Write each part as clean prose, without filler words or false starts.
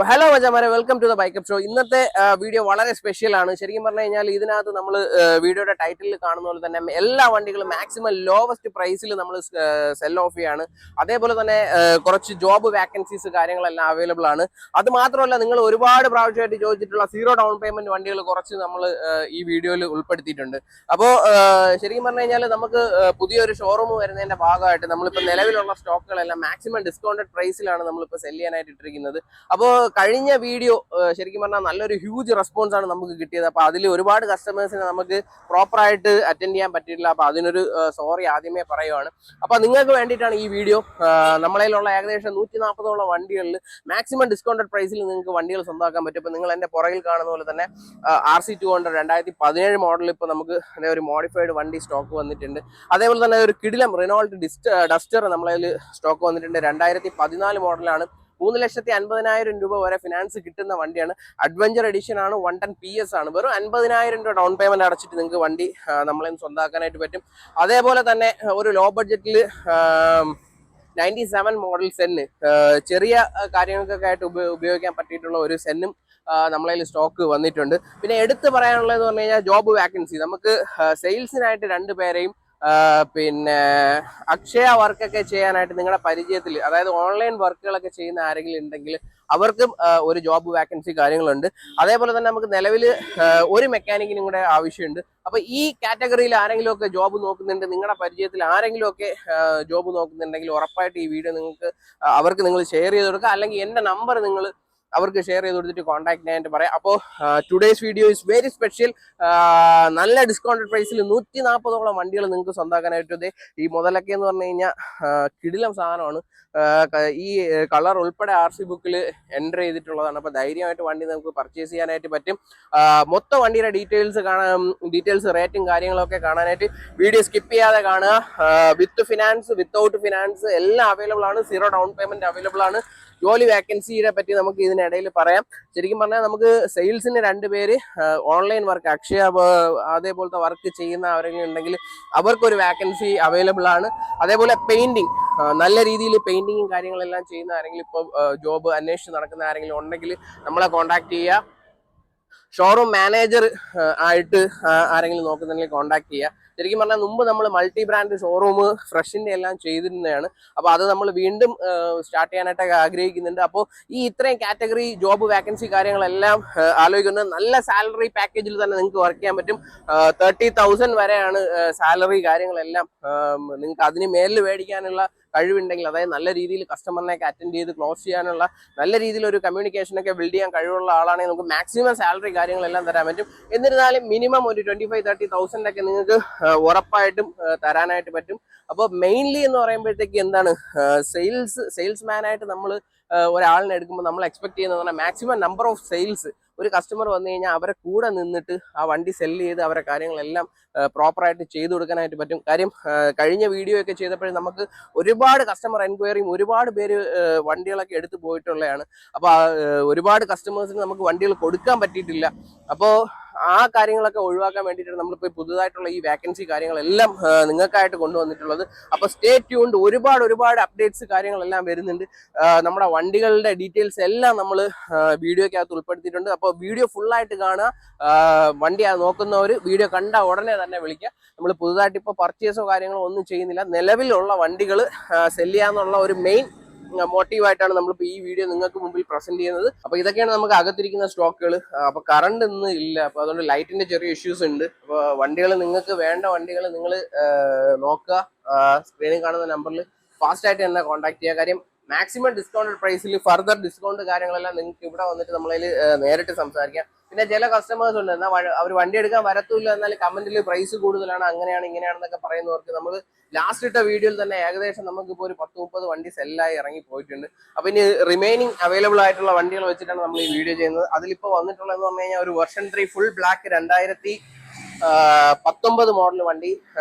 Hello, welcome to the Bike Up Show. ഇന്നത്തെ video വളരെ special ആണ്. ശരിക്കും പറഞ്ഞു കഴിഞ്ഞാൽ ഇതിനകത്ത് നമ്മൾ വീഡിയോയുടെ ടൈറ്റിലിൽ കാണുന്ന പോലെ തന്നെ എല്ലാ വണ്ടികളും മാക്സിമം ലോവസ്റ്റ് പ്രൈസിൽ നമ്മൾ സെൽ ഓഫ് ചെയ്യാണ്. അതേപോലെ തന്നെ കുറച്ച് ജോബ് വാക്കൻസീസ് കാര്യങ്ങളെല്ലാം അവൈലബിൾ ആണ്. അത് മാത്രമല്ല, നിങ്ങൾ ഒരുപാട് പ്രാവശ്യമായിട്ട് ചോദിച്ചിട്ടുള്ള സീറോ ഡൗൺ പേയ്മെന്റ് വണ്ടികൾ കുറച്ച് നമ്മൾ ഈ വീഡിയോയിൽ ഉൾപ്പെടുത്തിയിട്ടുണ്ട്. അപ്പോൾ ശരിക്കും പറഞ്ഞു കഴിഞ്ഞാൽ നമുക്ക് പുതിയൊരു ഷോറൂം വരുന്നതിന്റെ ഭാഗമായിട്ട് നമ്മളിപ്പോൾ നിലവിലുള്ള സ്റ്റോക്കുകളെല്ലാം മാക്സിമം ഡിസ്കൗണ്ടഡ് പ്രൈസിലാണ് നമ്മളിപ്പോൾ സെല് ചെയ്യാനായിട്ട് ഇട്ടിരിക്കുന്നത്. അപ്പോൾ കഴിഞ്ഞ വീഡിയോ ശരിക്കും പറഞ്ഞാൽ നല്ലൊരു ഹ്യൂജ് റെസ്പോൺസ് ആണ് നമുക്ക് കിട്ടിയത്. അപ്പോൾ അതിൽ ഒരുപാട് കസ്റ്റമേഴ്സിനെ നമുക്ക് പ്രോപ്പറായിട്ട് അറ്റൻഡ് ചെയ്യാൻ പറ്റിയിട്ടില്ല. അപ്പോൾ അതിനൊരു സോറി ആദ്യമേ പറയുവാണ്. അപ്പോൾ നിങ്ങൾക്ക് വേണ്ടിയിട്ടാണ് ഈ വീഡിയോ. നമ്മളതിലുള്ള ഏകദേശം 140ഓളം വണ്ടികളിൽ മാക്സിമം ഡിസ്കൗണ്ടഡ് പ്രൈസിൽ നിങ്ങൾക്ക് വണ്ടികൾ സ്വന്തമാക്കാൻ പറ്റും. ഇപ്പോൾ നിങ്ങൾ എൻ്റെ പുറകിൽ കാണുന്ന പോലെ തന്നെ RC200 2017 മോഡൽ ഇപ്പോൾ നമുക്ക് ഒരു മോഡിഫൈഡ് വണ്ടി സ്റ്റോക്ക് വന്നിട്ടുണ്ട്. അതേപോലെ തന്നെ ഒരു കിടിലം റിനോൾട്ട് ഡസ്റ്റർ നമ്മളതിൽ സ്റ്റോക്ക് വന്നിട്ടുണ്ട്. 2014 മോഡലാണ്. 3,50,000 രൂപ വരെ ഫിനാൻസ് കിട്ടുന്ന വണ്ടിയാണ്. അഡ്വഞ്ചർ എഡിഷൻ ആണ്. 110 PS ആണ്. വെറും 50,000 രൂപ ഡൗൺ പേയ്മെന്റ് അടച്ചിട്ട് നിങ്ങൾക്ക് വണ്ടി നമ്മളെ സ്വന്തമാക്കാനായിട്ട് പറ്റും. അതേപോലെ തന്നെ ഒരു ലോ ബഡ്ജറ്റിൽ 97 മോഡൽ സെന്ന് ചെറിയ കാര്യങ്ങൾക്കൊക്കെ ആയിട്ട് ഉപയോഗിക്കാൻ പറ്റിയിട്ടുള്ള ഒരു സെന്നും നമ്മളതിൽ സ്റ്റോക്ക് വന്നിട്ടുണ്ട്. പിന്നെ എടുത്ത് പറയാനുള്ളതെന്ന് പറഞ്ഞു കഴിഞ്ഞാൽ ജോബ് വാക്കൻസി നമുക്ക് സെയിൽസിനായിട്ട് 2 പേരെയും പിന്നെ അക്ഷയ വർക്കൊക്കെ ചെയ്യാനായിട്ട് നിങ്ങളുടെ പരിചയത്തിൽ, അതായത് ഓൺലൈൻ വർക്കുകളൊക്കെ ചെയ്യുന്ന ആരെങ്കിലും ഉണ്ടെങ്കിൽ അവർക്കും ഒരു ജോബ് വാക്കൻസി കാര്യങ്ങളുണ്ട്. അതേപോലെ തന്നെ നമുക്ക് നിലവിൽ ഒരു മെക്കാനിക്കിനും കൂടെ ആവശ്യമുണ്ട്. അപ്പൊ ഈ കാറ്റഗറിയിൽ ആരെങ്കിലും ഒക്കെ ജോബ് നോക്കുന്നുണ്ട്, നിങ്ങളുടെ പരിചയത്തിൽ ആരെങ്കിലും ഒക്കെ ജോബ് നോക്കുന്നുണ്ടെങ്കിൽ ഉറപ്പായിട്ട് ഈ വീഡിയോ അവർക്ക് നിങ്ങൾ ഷെയർ ചെയ്ത് കൊടുക്കുക. അല്ലെങ്കിൽ എൻ്റെ നമ്പർ നിങ്ങൾ അവർക്ക് ഷെയർ ചെയ്ത് കൊടുത്തിട്ട് കോൺടാക്ട് ചെയ്യാനായിട്ട് പറയാം. അപ്പോൾ today's video is very special. നല്ല ഡിസ്കൗണ്ടഡ് പ്രൈസിൽ 140ഓളം വണ്ടികൾ നിങ്ങൾക്ക് സ്വന്തമാക്കാനായിട്ട്. ഈ മുതലൊക്കെ എന്ന് പറഞ്ഞു കഴിഞ്ഞാൽ കിടിലം സാധനമാണ്. ഈ കളർ ഉൾപ്പെടെ RC ബുക്കിൽ എൻ്റർ ചെയ്തിട്ടുള്ളതാണ്. അപ്പോൾ ധൈര്യമായിട്ട് വണ്ടി നമുക്ക് പർച്ചേസ് ചെയ്യാനായിട്ട് പറ്റും. മൊത്തം വണ്ടിയുടെ ഡീറ്റെയിൽസ് റേറ്റും കാര്യങ്ങളൊക്കെ കാണാനായിട്ട് വീഡിയോ സ്കിപ്പ് ചെയ്യാതെ കാണുക. വിത്ത് ഫിനാൻസ്, വിത്തൗട്ട് ഫിനാൻസ് എല്ലാം അവൈലബിൾ ആണ്. സീറോ ഡൗൺ പേയ്മെന്റ് അവൈലബിൾ ആണ്. ജോലി വാക്കൻസിയെ പറ്റി നമുക്ക് ഇതിനിടയിൽ പറയാം. ശരിക്കും പറഞ്ഞാൽ നമുക്ക് സെയിൽസിന് 2 പേര് ഓൺലൈൻ വർക്ക് അക്ഷയ അതേപോലത്തെ വർക്ക് ചെയ്യുന്ന ആരെങ്കിലും ഉണ്ടെങ്കിൽ അവർക്കൊരു വാക്കൻസി അവൈലബിൾ ആണ്. അതേപോലെ പെയിന്റിങ്, നല്ല രീതിയിൽ പെയിന്റിങ്ങും കാര്യങ്ങളെല്ലാം ചെയ്യുന്ന ആരെങ്കിലും ഇപ്പോൾ ജോബ് അന്വേഷിച്ച് നടക്കുന്ന ആരെങ്കിലും ഉണ്ടെങ്കിൽ നമ്മളെ കോൺടാക്ട് ചെയ്യുക. ഷോറൂം മാനേജർ ആയിട്ട് ആരെങ്കിലും നോക്കുന്നുണ്ടെങ്കിൽ കോൺടാക്ട് ചെയ്യുക. ശരിക്കും പറഞ്ഞാൽ മുമ്പ് നമ്മൾ മൾട്ടി ബ്രാൻഡ് ഷോറൂം ഫ്രഷിന്റെ എല്ലാം ചെയ്തിരുന്നതാണ്. അപ്പോൾ അത് നമ്മൾ വീണ്ടും സ്റ്റാർട്ട് ചെയ്യാനായിട്ടൊക്കെ ആഗ്രഹിക്കുന്നുണ്ട്. അപ്പോൾ ഈ ഇത്രയും കാറ്റഗറി ജോബ് വാക്കൻസി കാര്യങ്ങളെല്ലാം ആലോചിക്കുന്നത് നല്ല സാലറി പാക്കേജിൽ തന്നെ നിങ്ങൾക്ക് വർക്ക് ചെയ്യാൻ പറ്റും. 30,000 വരെയാണ് സാലറി കാര്യങ്ങളെല്ലാം. നിങ്ങൾക്ക് അതിന് മേലിൽ മേടിക്കാനുള്ള കഴിവുണ്ടെങ്കിൽ, അതായത് നല്ല രീതിയിൽ കസ്റ്റമറിനെയൊക്കെ അറ്റൻഡ് ചെയ്ത് ക്ലോസ് ചെയ്യാനുള്ള നല്ല രീതിയിൽ ഒരു കമ്മ്യൂണിക്കേഷനൊക്കെ ബിൽഡ് ചെയ്യാൻ കഴിവുള്ള ആളാണെങ്കിൽ നമുക്ക് മാക്സിമം സാലറി കാര്യങ്ങളെല്ലാം തരാൻ പറ്റും. എന്നിരുന്നാലും മിനിമം ഒരു 25-30,000 ഒക്കെ നിങ്ങൾക്ക് ഉറപ്പായിട്ടും തരാനായിട്ട് പറ്റും. അപ്പോൾ മെയിൻലി എന്ന് പറയുമ്പോഴത്തേക്ക് എന്താണ്, സെയിൽസ്മാൻ ആയിട്ട് നമ്മൾ ഒരാളിനെ എടുക്കുമ്പോൾ നമ്മൾ എക്സ്പെക്ട് ചെയ്യുന്നത് പറഞ്ഞാൽ മാക്സിമം നമ്പർ ഓഫ് സെയിൽസ്. ഒരു കസ്റ്റമർ വന്നു കഴിഞ്ഞാൽ അവരെ കൂടെ നിന്നിട്ട് ആ വണ്ടി സെല്ല് ചെയ്ത് അവരെ കാര്യങ്ങളെല്ലാം പ്രോപ്പറായിട്ട് ചെയ്തു കൊടുക്കാനായിട്ട് പറ്റും. കാര്യം കഴിഞ്ഞ വീഡിയോ ഒക്കെ ചെയ്തപ്പോഴും നമുക്ക് ഒരുപാട് കസ്റ്റമർ എൻക്വയറിയും ഒരുപാട് പേര് വണ്ടികളൊക്കെ എടുത്തു പോയിട്ടുള്ളതാണ്. അപ്പോൾ ഒരുപാട് കസ്റ്റമേഴ്സിന് നമുക്ക് വണ്ടികൾ കൊടുക്കാൻ പറ്റിയിട്ടില്ല. അപ്പോൾ ആ കാര്യങ്ങളൊക്കെ ഒഴിവാക്കാൻ വേണ്ടിയിട്ടാണ് നമ്മളിപ്പോൾ പുതുതായിട്ടുള്ള ഈ വാക്കൻസി കാര്യങ്ങളെല്ലാം നിങ്ങൾക്കായിട്ട് കൊണ്ടുവന്നിട്ടുള്ളത്. അപ്പോൾ സ്റ്റേ ട്യൂൺഡ്. ഒരുപാട് അപ്ഡേറ്റ്സ് കാര്യങ്ങളെല്ലാം വരുന്നുണ്ട്. നമ്മുടെ വണ്ടികളുടെ ഡീറ്റെയിൽസ് എല്ലാം നമ്മൾ വീഡിയോക്കകത്ത് ഉൾപ്പെടുത്തിയിട്ടുണ്ട്. അപ്പോൾ വീഡിയോ ഫുള്ളായിട്ട് കാണുക. വണ്ടി നോക്കുന്നവർ വീഡിയോ കണ്ട ഉടനെ തന്നെ വിളിക്കുക. നമ്മൾ പുതുതായിട്ട് ഇപ്പോൾ പർച്ചേസോ കാര്യങ്ങളോ ഒന്നും ചെയ്യുന്നില്ല. നിലവിലുള്ള വണ്ടികൾ സെല് ചെയ്യാന്നുള്ള ഒരു മെയിൻ മോട്ടീവായിട്ടാണ് നമ്മളിപ്പോൾ ഈ വീഡിയോ നിങ്ങൾക്ക് മുമ്പിൽ പ്രസന്റ് ചെയ്യുന്നത്. അപ്പോൾ ഇതൊക്കെയാണ് നമുക്ക് അകത്തിരിക്കുന്ന സ്റ്റോക്കുകൾ. അപ്പോൾ കറണ്ട് ഇന്ന് ഇല്ല, അപ്പോൾ അതുകൊണ്ട് ലൈറ്റിന്റെ ചെറിയ ഇഷ്യൂസ് ഉണ്ട്. അപ്പോൾ വണ്ടികൾ നിങ്ങൾക്ക് വേണ്ട വണ്ടികൾ നിങ്ങൾ നോക്കുക. സ്ക്രീനിൽ കാണുന്ന നമ്പറിൽ ഫാസ്റ്റ് ആയിട്ട് തന്നെ കോൺടാക്ട് ചെയ്യുക. കാര്യം മാക്സിമം ഡിസ്കൗണ്ടഡ് പ്രൈസിൽ ഫർദർ ഡിസ്കൗണ്ട് കാര്യങ്ങളെല്ലാം നിങ്ങൾക്ക് ഇവിടെ വന്നിട്ട് നമ്മളതിൽ നേരിട്ട് സംസാരിക്കാം. പിന്നെ ചില കസ്റ്റമേഴ്സ് ഉണ്ട്, എന്നാൽ അവർ വണ്ടി എടുക്കാൻ വരത്തില്ല, എന്നാൽ കമന്റിൽ പ്രൈസ് കൂടുതലാണ്, അങ്ങനെയാണ് ഇങ്ങനെയാണെന്നൊക്കെ പറയുന്നവർക്ക് നമ്മൾ ലാസ്റ്റ് ഇട്ട വീഡിയോയിൽ തന്നെ ഏകദേശം നമുക്കിപ്പോൾ ഒരു 10-30 വണ്ടി സെല്ലായി ഇറങ്ങി പോയിട്ടുണ്ട്. അപ്പോൾ ഇനി റിമൈനിങ് അവൈലബിൾ ആയിട്ടുള്ള വണ്ടികൾ വെച്ചിട്ടാണ് നമ്മൾ ഈ വീഡിയോ ചെയ്യുന്നത്. അതിലിപ്പോൾ വന്നിട്ടുള്ളതെന്ന് പറഞ്ഞു കഴിഞ്ഞാൽ ഒരു വെർഷൻ 3 ഫുൾ ബ്ലാക്ക് 2019 മോഡൽ വണ്ടി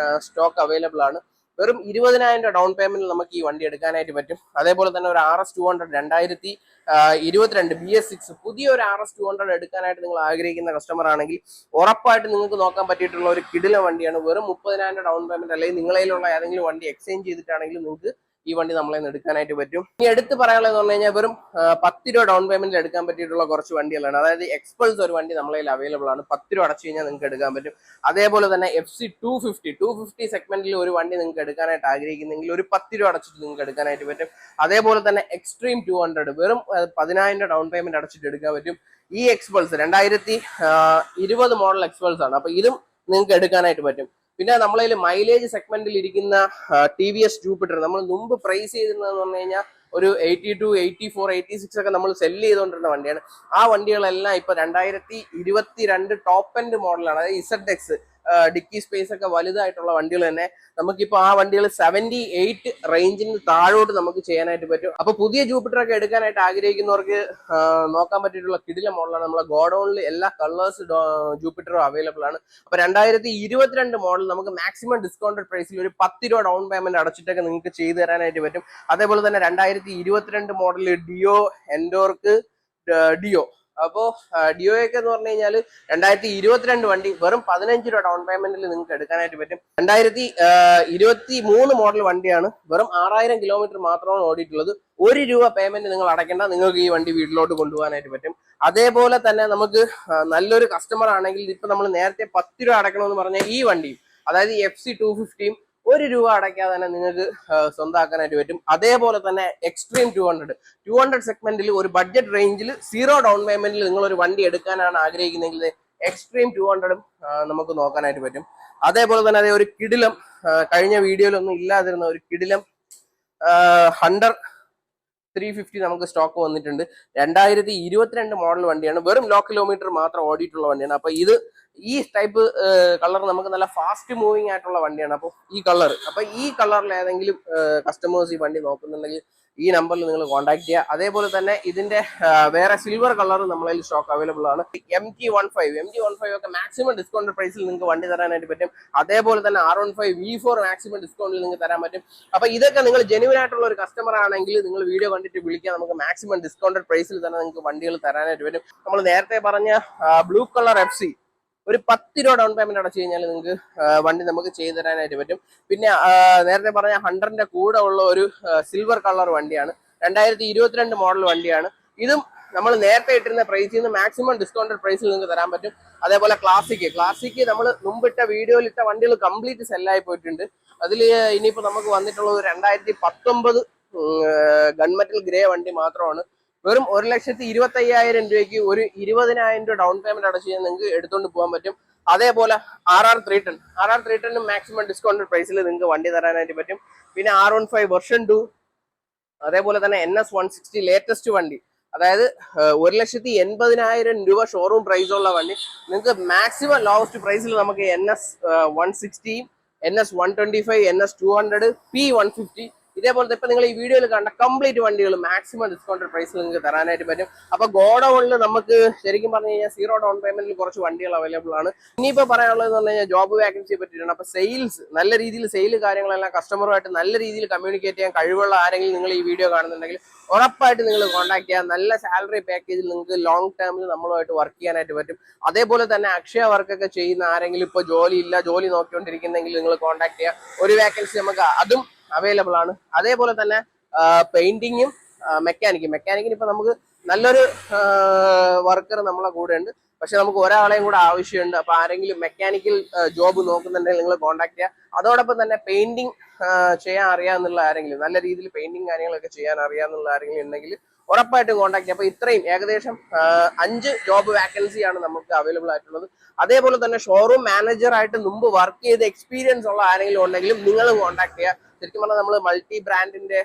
സ്റ്റോക്ക് അവൈലബിൾ ആണ്. വെറും 20,000 ഡൗൺ പേയ്മെന്റിൽ നമുക്ക് ഈ വണ്ടി എടുക്കാനായിട്ട് പറ്റും. അതേപോലെ തന്നെ ഒരു RS200 2022 BS6 പുതിയൊരു RS200 എടുക്കാനായിട്ട് നിങ്ങൾ ആഗ്രഹിക്കുന്ന കസ്റ്റമർ ആണെങ്കിൽ ഉറപ്പായിട്ട് നിങ്ങൾക്ക് നോക്കാൻ പറ്റിയിട്ടുള്ള ഒരു കിടില വണ്ടിയാണ്. വെറും 30,000 ഡൗൺ പേയ്മെന്റ് അല്ലെങ്കിൽ നിങ്ങളതിലുള്ള ഏതെങ്കിലും വണ്ടി എക്സ്ചേഞ്ച് ചെയ്തിട്ടാണെങ്കിലും നിങ്ങൾക്ക് ഈ വണ്ടി നമ്മളെ എടുക്കാനായിട്ട് പറ്റും. ഇനി എടുത്ത് പറയാനുള്ളത് പറഞ്ഞു കഴിഞ്ഞാൽ വെറും 10 രൂപ ഡൗൺ പേയ്മെന്റിൽ എടുക്കാൻ പറ്റിയിട്ടുള്ള കുറച്ച് വണ്ടികളാണ്. അതായത് എക്സ്പൾസ് ഒരു വണ്ടി നമ്മളെ അവൈലബിൾ ആണ്. 10 രൂപ അടച്ചു കഴിഞ്ഞാൽ നിങ്ങൾക്ക് എടുക്കാൻ പറ്റും. അതേപോലെ തന്നെ FC 250 സെഗ്മെന്റിൽ ഒരു വണ്ടി നിങ്ങൾക്ക് എടുക്കാനായിട്ട് ആഗ്രഹിക്കുന്നെങ്കിൽ ഒരു 10 രൂപ അടച്ചിട്ട് നിങ്ങൾക്ക് എടുക്കാനായിട്ട് പറ്റും. അതേപോലെ തന്നെ എക്സ്ട്രീം 200 വെറും 10,000 ഡൗൺ പേയ്മെന്റ് അടച്ചിട്ട് എടുക്കാൻ പറ്റും. ഈ എക്സ്പൾസ് 2020 മോഡൽ എക്സ്പൾസ് ആണ്. അപ്പൊ ഇതും നിങ്ങൾക്ക് എടുക്കാനായിട്ട് പറ്റും. പിന്നെ നമ്മളതിൽ മൈലേജ് സെഗ്മെന്റിൽ ഇരിക്കുന്ന TVS ജൂപ്പിറ്റർ നമ്മൾ മുമ്പ് പ്രൈസ് ചെയ്തിരുന്നതെന്ന് പറഞ്ഞു കഴിഞ്ഞാൽ ഒരു 82, 84, 86 ഒക്കെ നമ്മൾ സെല്ല് ചെയ്തുകൊണ്ടിരുന്ന വണ്ടിയാണ്. ആ വണ്ടികളെല്ലാം ഇപ്പൊ 2022 ടോപ്പ് എൻഡ് മോഡലാണ്. അതായത് ZX ഡിക്കി സ്പേസ് ഒക്കെ വലുതായിട്ടുള്ള വണ്ടികൾ തന്നെ നമുക്കിപ്പോൾ ആ വണ്ടികൾ 78 റേഞ്ചിന് താഴോട്ട് നമുക്ക് ചെയ്യാനായിട്ട് പറ്റും. അപ്പൊ പുതിയ ജൂപ്പിറ്റർ ഒക്കെ എടുക്കാനായിട്ട് ആഗ്രഹിക്കുന്നവർക്ക് നോക്കാൻ പറ്റിയിട്ടുള്ള കിടില മോഡലാണ്. നമ്മളെ ഗോഡൌണിൽ എല്ലാ കളേഴ്സ് ജൂപ്പിറ്ററും അവൈലബിൾ ആണ്. അപ്പൊ 2022 മോഡൽ നമുക്ക് മാക്സിമം ഡിസ്കൗണ്ടഡ് പ്രൈസിൽ ഒരു 10 രൂപ ഡൗൺ പേയ്മെന്റ് അടച്ചിട്ടൊക്കെ നിങ്ങൾക്ക് ചെയ്തു തരാനായിട്ട് പറ്റും. അതേപോലെ തന്നെ 2022 മോഡൽ ഡിയോ എൻഡോർക്ക് ഡിയോ. അപ്പോ ഡിയോയൊക്കെ എന്ന് പറഞ്ഞു കഴിഞ്ഞാൽ 2022 വണ്ടി വെറും 15 രൂപ ഡൗൺ പേയ്മെന്റിൽ നിങ്ങൾക്ക് എടുക്കാനായിട്ട് പറ്റും. 2023 മോഡൽ വണ്ടിയാണ്. വെറും 6000 കിലോമീറ്റർ മാത്രമാണ് ഓടിയിട്ടുള്ളത്. 1 രൂപ പേയ്മെന്റ് നിങ്ങൾ അടയ്ക്കേണ്ട, നിങ്ങൾക്ക് ഈ വണ്ടി വീട്ടിലോട്ട് കൊണ്ടുപോകാനായിട്ട് പറ്റും. അതേപോലെ തന്നെ നമുക്ക് നല്ലൊരു കസ്റ്റമർ ആണെങ്കിൽ ഇപ്പൊ നമ്മൾ നേരത്തെ 10 രൂപ അടയ്ക്കണമെന്ന് പറഞ്ഞ ഈ വണ്ടിയും, അതായത് FC 250യും 1 രൂപ അടയ്ക്കാതെ തന്നെ നിങ്ങൾക്ക് സ്വന്തമാക്കാനായിട്ട് പറ്റും. അതേപോലെ തന്നെ എക്സ്ട്രീം 200 സെഗ്മെന്റിൽ ഒരു ബഡ്ജറ്റ് റേഞ്ചിൽ 0 ഡൗൺ പേയ്മെന്റിൽ നിങ്ങൾ ഒരു വണ്ടി എടുക്കാനാണ് ആഗ്രഹിക്കുന്നതെങ്കിൽ എക്സ്ട്രീം 200ഉം നമുക്ക് നോക്കാനായിട്ട് പറ്റും. അതേപോലെ തന്നെ അതേ ഒരു കിടിലം കഴിഞ്ഞ വീഡിയോയിലൊന്നും ഇല്ലാതിരുന്ന ഒരു കിടിലം ഹണ്ടർ 350 നമുക്ക് സ്റ്റോക്ക് വന്നിട്ടുണ്ട്. 2022 മോഡൽ വണ്ടിയാണ്. വെറും ലോ കിലോമീറ്റർ മാത്രം ഓടിയിട്ടുള്ള വണ്ടിയാണ്. അപ്പൊ ഈ ടൈപ്പ് കളർ നമുക്ക് നല്ല ഫാസ്റ്റ് മൂവിങ് ആയിട്ടുള്ള വണ്ടിയാണ്. അപ്പോൾ ഈ കളറിൽ ഏതെങ്കിലും കസ്റ്റമേഴ്സ് ഈ വണ്ടി നോക്കുന്നുണ്ടെങ്കിൽ ഈ നമ്പറിൽ നിങ്ങൾ കോൺടാക്ട് ചെയ്യുക. അതേപോലെ തന്നെ ഇതിന്റെ വേറെ സിൽവർ കളർ നമ്മളതിൽ സ്റ്റോക്ക് അവൈലബിൾ ആണ്. MT15 ഒക്കെ മാക്സിമം ഡിസ്കൗണ്ട് പ്രൈസിൽ നിങ്ങൾക്ക് വണ്ടി തരാനായിട്ട് പറ്റും. അതേപോലെ തന്നെ R15 V4 മാക്സിമം ഡിസ്കൗണ്ടിൽ നിങ്ങൾക്ക് തരാൻ പറ്റും. അപ്പൊ ഇതൊക്കെ നിങ്ങൾ ജെന്യുവൻ ആയിട്ടുള്ള ഒരു കസ്റ്റമർ ആണെങ്കിൽ നിങ്ങൾ വീഡിയോ കണ്ടിട്ട് വിളിക്കുക. നമുക്ക് മാക്സിമം ഡിസ്കൗണ്ടഡ് പ്രൈസിൽ തന്നെ നിങ്ങൾക്ക് വണ്ടികൾ തരാനായിട്ട് പറ്റും. നമ്മൾ നേരത്തെ പറഞ്ഞ ബ്ലൂ കളർ FC ഒരു 10 രൂപ ഡൗൺ പേയ്മെന്റ് അടച്ചു കഴിഞ്ഞാൽ നിങ്ങൾക്ക് വണ്ടി നമുക്ക് ചെയ്തു തരാനായിട്ട് പറ്റും. പിന്നെ നേരത്തെ പറഞ്ഞ ഹണ്ടറിന്റെ കൂടെ ഉള്ള ഒരു സിൽവർ കളർ വണ്ടിയാണ്. 2022 മോഡൽ വണ്ടിയാണ്. ഇതും നമ്മൾ നേരത്തെ ഇട്ടിരുന്ന പ്രൈസിൽ നിന്ന് മാക്സിമം ഡിസ്കൗണ്ടഡ് പ്രൈസിൽ നിങ്ങൾക്ക് തരാൻ പറ്റും. അതേപോലെ ക്ലാസിക് നമ്മൾ മുമ്പിട്ട വീഡിയോയിൽ ഇട്ട വണ്ടികൾ കംപ്ലീറ്റ് സെല്ലായി പോയിട്ടുണ്ട്. അതിൽ ഇനിയിപ്പോൾ നമുക്ക് വന്നിട്ടുള്ളത് 2019 ഗൺമെറ്റൽ ഗ്രേ വണ്ടി മാത്രമാണ്. വെറും 1,25,000 രൂപയ്ക്ക് ഒരു 20,000 രൂപ ഡൗൺ പേയ്മെന്റ് അടച്ചു കഴിഞ്ഞാൽ നിങ്ങൾക്ക് എടുത്തുകൊണ്ട് പോകാൻ പറ്റും. അതേപോലെ RR310 മാക്സിമം ഡിസ്കൗണ്ടഡ് പ്രൈസിൽ നിങ്ങൾക്ക് വണ്ടി തരാനായിട്ട് പറ്റും. പിന്നെ R15 വെർഷൻ 2, അതേപോലെ തന്നെ NS 160 ലേറ്റസ്റ്റ് വണ്ടി, അതായത് 1,80,000 രൂപ ഷോറൂം പ്രൈസ് ഉള്ള വണ്ടി നിങ്ങൾക്ക് മാക്സിമം ലോവസ്റ്റ് പ്രൈസിൽ നമുക്ക് NS 160, NS 125, NS 200, P150 ഇതേപോലത്തെ ഇപ്പൊ നിങ്ങൾ ഈ വീഡിയോയിൽ കണ്ട കംപ്ലീറ്റ് വണ്ടികൾ മാക്സിമം ഡിസ്കൗണ്ടഡ് പ്രൈസിൽ നിങ്ങൾക്ക് തരാനായിട്ട് പറ്റും. അപ്പൊ ഗോഡൌണിൽ നമുക്ക് ശരിക്കും പറഞ്ഞു കഴിഞ്ഞാൽ 0 ഡൗൺ പേയ്മെന്റിൽ കുറച്ച് വണ്ടികൾ അവൈലബിൾ ആണ്. ഇനിയിപ്പോ പറയാനുള്ളത് പറഞ്ഞു കഴിഞ്ഞാൽ ജോബ് വാക്കൻസിയെ പറ്റിയിട്ടാണ്. അപ്പൊ സെയിൽസ്, നല്ല രീതിയിൽ സെയിൽ കാര്യങ്ങളെല്ലാം കസ്റ്റമറുമായിട്ട് നല്ല രീതിയിൽ കമ്മ്യൂണിക്കേറ്റ് ചെയ്യാൻ കഴിവുള്ള ആരെങ്കിലും നിങ്ങൾ ഈ വീഡിയോ കാണുന്നുണ്ടെങ്കിൽ ഉറപ്പായിട്ട് നിങ്ങൾ കോൺടാക്ട് ചെയ്യാം. നല്ല സാലറി പാക്കേജിൽ നിങ്ങൾക്ക് ലോങ് ടേമിൽ നമ്മളുമായിട്ട് വർക്ക് ചെയ്യാനായിട്ട് പറ്റും. അതേപോലെ തന്നെ അക്ഷയ വർക്കൊക്കെ ചെയ്യുന്ന ആരെങ്കിലും ഇപ്പോൾ ജോലി നോക്കിക്കൊണ്ടിരിക്കുന്നെങ്കിൽ നിങ്ങൾ കോൺടാക്ട് ചെയ്യാം. ഒരു വാക്കൻസി നമുക്ക് അതും അവൈലബിൾ ആണ്. അതേപോലെ തന്നെ പെയിന്റിങ്ങും മെക്കാനിക്കിന് ഇപ്പൊ നമുക്ക് നല്ലൊരു വർക്കർ നമ്മളെ കൂടെ ഉണ്ട്. പക്ഷെ നമുക്ക് ഒരാളെയും കൂടെ ആവശ്യമുണ്ട്. അപ്പൊ ആരെങ്കിലും മെക്കാനിക്കൽ ജോബ് നോക്കുന്നുണ്ടെങ്കിൽ നിങ്ങൾ കോൺടാക്ട് ചെയ്യുക. അതോടൊപ്പം തന്നെ പെയിന്റിങ് ചെയ്യാൻ അറിയാന്നുള്ള ആരെങ്കിലും, നല്ല രീതിയിൽ പെയിന്റിങ് കാര്യങ്ങളൊക്കെ ചെയ്യാൻ അറിയാന്നുള്ള ആരെങ്കിലും ഉണ്ടെങ്കിൽ ഉറപ്പായിട്ടും കോൺടാക്ട് ചെയ്യുക. അപ്പൊ ഇത്രയും ഏകദേശം 5 ജോബ് വാക്കൻസിയാണ് നമുക്ക് അവൈലബിൾ ആയിട്ടുള്ളത്. അതേപോലെ തന്നെ ഷോറൂം മാനേജർ ആയിട്ട് മുമ്പ് വർക്ക് ചെയ്ത എക്സ്പീരിയൻസ് ഉള്ള ആരെങ്കിലും ഉണ്ടെങ്കിലും നിങ്ങൾ കോൺടാക്ട് ചെയ്യുക. ശരിക്കും പറഞ്ഞാൽ നമ്മൾ മൾട്ടി ബ്രാൻഡിന്റെ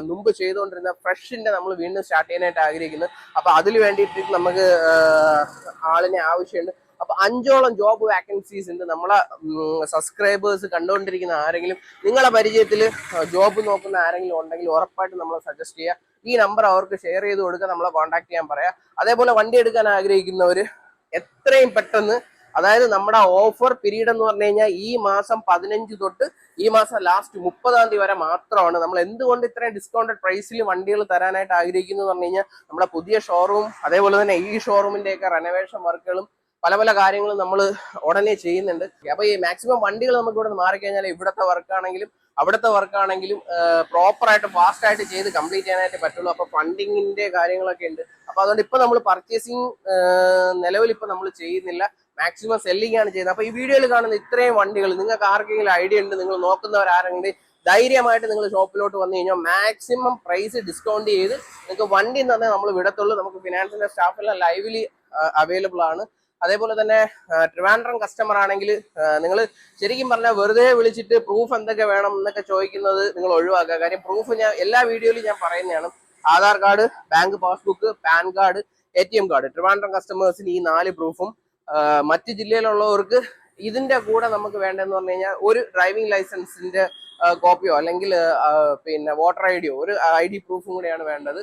മുമ്പ് ചെയ്തുകൊണ്ടിരുന്ന ഫ്രഷിന്റെ നമ്മൾ വീണ്ടും സ്റ്റാർട്ട് ചെയ്യാനായിട്ട് ആഗ്രഹിക്കുന്നത്. അപ്പൊ അതിന് വേണ്ടിയിട്ട് നമുക്ക് ആളിനെ ആവശ്യമുണ്ട്. അപ്പൊ 5ഓളം ജോബ് വാക്കൻസീസ് ഉണ്ട്. നമ്മളെ സബ്സ്ക്രൈബേഴ്സ് കണ്ടുകൊണ്ടിരിക്കുന്ന ആരെങ്കിലും നിങ്ങളെ പരിചയത്തിൽ ജോബ് നോക്കുന്ന ആരെങ്കിലും ഉണ്ടെങ്കിൽ ഉറപ്പായിട്ട് നമ്മളെ സജസ്റ്റ് ചെയ്യുക. ഈ നമ്പർ അവർക്ക് ഷെയർ ചെയ്ത് കൊടുക്കുക, നമ്മളെ കോൺടാക്ട് ചെയ്യാൻ പറയാം. അതേപോലെ വണ്ടി എടുക്കാൻ ആഗ്രഹിക്കുന്നവർ എത്രയും പെട്ടെന്ന്, അതായത് നമ്മുടെ ഓഫർ പീരീഡ് എന്ന് പറഞ്ഞു കഴിഞ്ഞാൽ ഈ മാസം 15 തൊട്ട് ഈ മാസം ലാസ്റ്റ് 30-ാം തീയതി വരെ മാത്രമാണ്. നമ്മൾ എന്തുകൊണ്ട് ഇത്രയും ഡിസ്കൗണ്ടഡ് പ്രൈസിൽ വണ്ടികൾ തരാനായിട്ട് ആഗ്രഹിക്കുന്നു എന്ന് പറഞ്ഞു കഴിഞ്ഞാൽ നമ്മുടെ പുതിയ ഷോറൂം, അതേപോലെ തന്നെ ഈ ഷോറൂമിന്റെ ഒക്കെ റെനോവേഷൻ വർക്കുകളും പല പല കാര്യങ്ങളും നമ്മൾ ഉടനെ ചെയ്യുന്നുണ്ട്. അപ്പൊ ഈ മാക്സിമം വണ്ടികൾ നമുക്ക് ഇവിടെ നിന്ന് മാറിക്കഴിഞ്ഞാൽ ഇവിടുത്തെ വർക്കാണെങ്കിലും അവിടുത്തെ വർക്കാണെങ്കിലും പ്രോപ്പറായിട്ട് ഫാസ്റ്റ് ആയിട്ട് ചെയ്ത് കംപ്ലീറ്റ് ചെയ്യാനായിട്ട് പറ്റുള്ളൂ. അപ്പൊ ഫണ്ടിങ്ങിന്റെ കാര്യങ്ങളൊക്കെ ഉണ്ട്. അപ്പൊ അതുകൊണ്ട് ഇപ്പൊ നമ്മൾ പർച്ചേസിങ് നിലവിൽ ഇപ്പൊ നമ്മൾ ചെയ്യുന്നില്ല, മാക്സിമം സെല്ലിംഗ് ആണ് ചെയ്യുന്നത്. അപ്പൊ ഈ വീഡിയോയിൽ കാണുന്ന ഇത്രയും വണ്ടികൾ നിങ്ങൾക്ക് ആർക്കെങ്കിലും ഐഡിയ ഉണ്ട്, നിങ്ങൾ നോക്കുന്നവരാരെങ്കിലും ധൈര്യമായിട്ട് നിങ്ങൾ ഷോപ്പിലോട്ട് വന്നു കഴിഞ്ഞാൽ മാക്സിമം പ്രൈസ് ഡിസ്കൗണ്ട് ചെയ്ത് നിങ്ങൾക്ക് വണ്ടി തന്നെ നമ്മൾ വിടത്തുള്ളൂ. നമുക്ക് ഫിനാൻസിന്റെ സ്റ്റാഫെല്ലാം ലൈവിലി അവൈലബിൾ ആണ്. അതേപോലെ തന്നെ ട്രിവാൻഡ്രം കസ്റ്റമർ ആണെങ്കിൽ നിങ്ങൾ ശരിക്കും പറഞ്ഞാൽ വെറുതെ വിളിച്ചിട്ട് പ്രൂഫ് എന്തൊക്കെ വേണം എന്നൊക്കെ ചോദിക്കുന്നത് നിങ്ങൾ ഒഴിവാക്കുക. കാര്യം പ്രൂഫ് ഞാൻ എല്ലാ വീഡിയോയിലും ഞാൻ പറയുന്നതാണ്. Aadhaar card, bank passbook, pan card, ATM card. Trivandrum കസ്റ്റമേഴ്സിന് ഈ 4 പ്രൂഫും മറ്റ് ജില്ലയിലുള്ളവർക്ക് ഇതിന്റെ കൂടെ നമുക്ക് വേണ്ടതെന്ന് പറഞ്ഞു കഴിഞ്ഞാൽ ഒരു ഡ്രൈവിംഗ് ലൈസൻസിന്റെ കോപ്പിയോ അല്ലെങ്കിൽ പിന്നെ വോട്ടർ ഐഡിയോ, ഒരു ID പ്രൂഫും കൂടെയാണ് വേണ്ടത്.